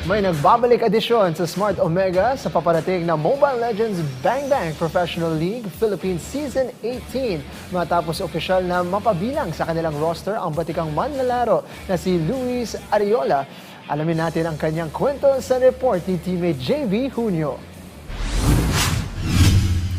May nagbabalik edisyon sa Smart Omega sa paparating na Mobile Legends Bang Bang Professional League Philippines Season 18. Matapos opisyal na mapabilang sa kanilang roster ang batikang manlalaro na si Luis Ariola. Alamin natin ang kanyang kwento sa report ni teammate JV Junio.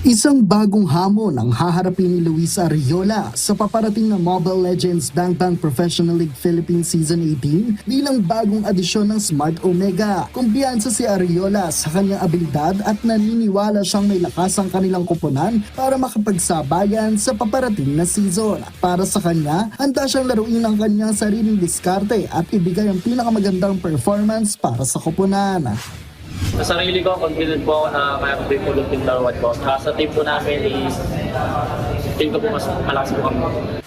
Isang bagong hamon ang haharapin ni Luis Ariola sa paparating na Mobile Legends Bang Bang Professional League Philippines Season 18 bilang bagong adisyon ng Smart Omega. Kumpiyansa si Ariola sa kanyang abilidad at naniniwala siyang may lakas ang kanilang koponan para makapagsabayan sa paparating na season. Para sa kanya, handa siyang laruin ang kanyang sariling diskarte at ibigay ang pinakamagandang performance para sa koponan. Sa sarili ko, confident po ako na kaya ko ipulot yung laruan ko. Sa team po namin is, team ko po mas malakas po kami.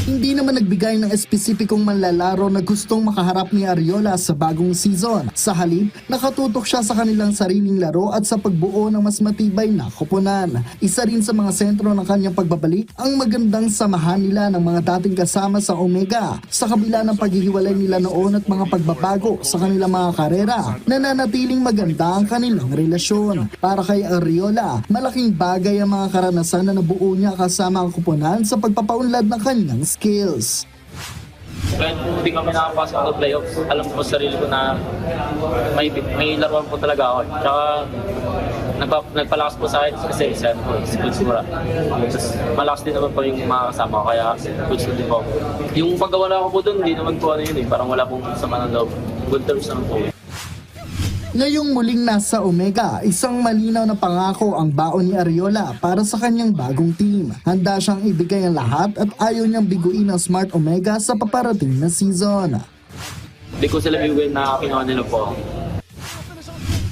Hindi naman nagbigay ng espesipikong manlalaro na gustong makaharap ni Ariola sa bagong season. Sa halip, nakatutok siya sa kanilang sariling laro at sa pagbuo ng mas matibay na koponan. Isa rin sa mga sentro ng kanyang pagbabalik ang magandang samahan nila ng mga dating kasama sa Omega. Sa kabila ng paghihiwalay nila noon at mga pagbabago sa kanilang mga karera, nananatiling maganda ang kanilang relasyon. Para kay Ariola, malaking bagay ang mga karanasan na nabuo niya kasama ang koponan sa pagpapaunlad ng kanyang skills. Kahit kung hindi kami nakapasok ng playoffs, alam ko sa sarili ko na may laruan po talaga ako. Tsaka nagpalakas po sa akin kasi isa po, si Kulsura. Malakas din naman po yung mga kasama ko, kaya gusto din po. Yung pagkawala ko po doon, hindi naman po ano yun eh, parang wala pong sama ng loob. Good terms naman po. Ngayong muling nasa Omega, isang malinaw na pangako ang baon ni Ariola para sa kanyang bagong team. Handa siyang ibigay ang lahat at ayaw niyang biguin ang Smart Omega sa paparating na season. Hindi ko sila biguin na kinuha nila po.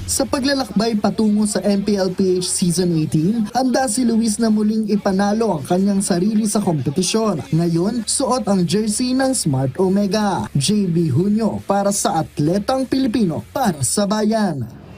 Sa paglalakbay patungo sa MPLPH Season 18, handa si Luis na muling ipanalo ang kanyang sarili sa kompetisyon. Ngayon, suot ang jersey ng Smart Omega. JB Junio para sa Atletang Pilipino para sa Bayan.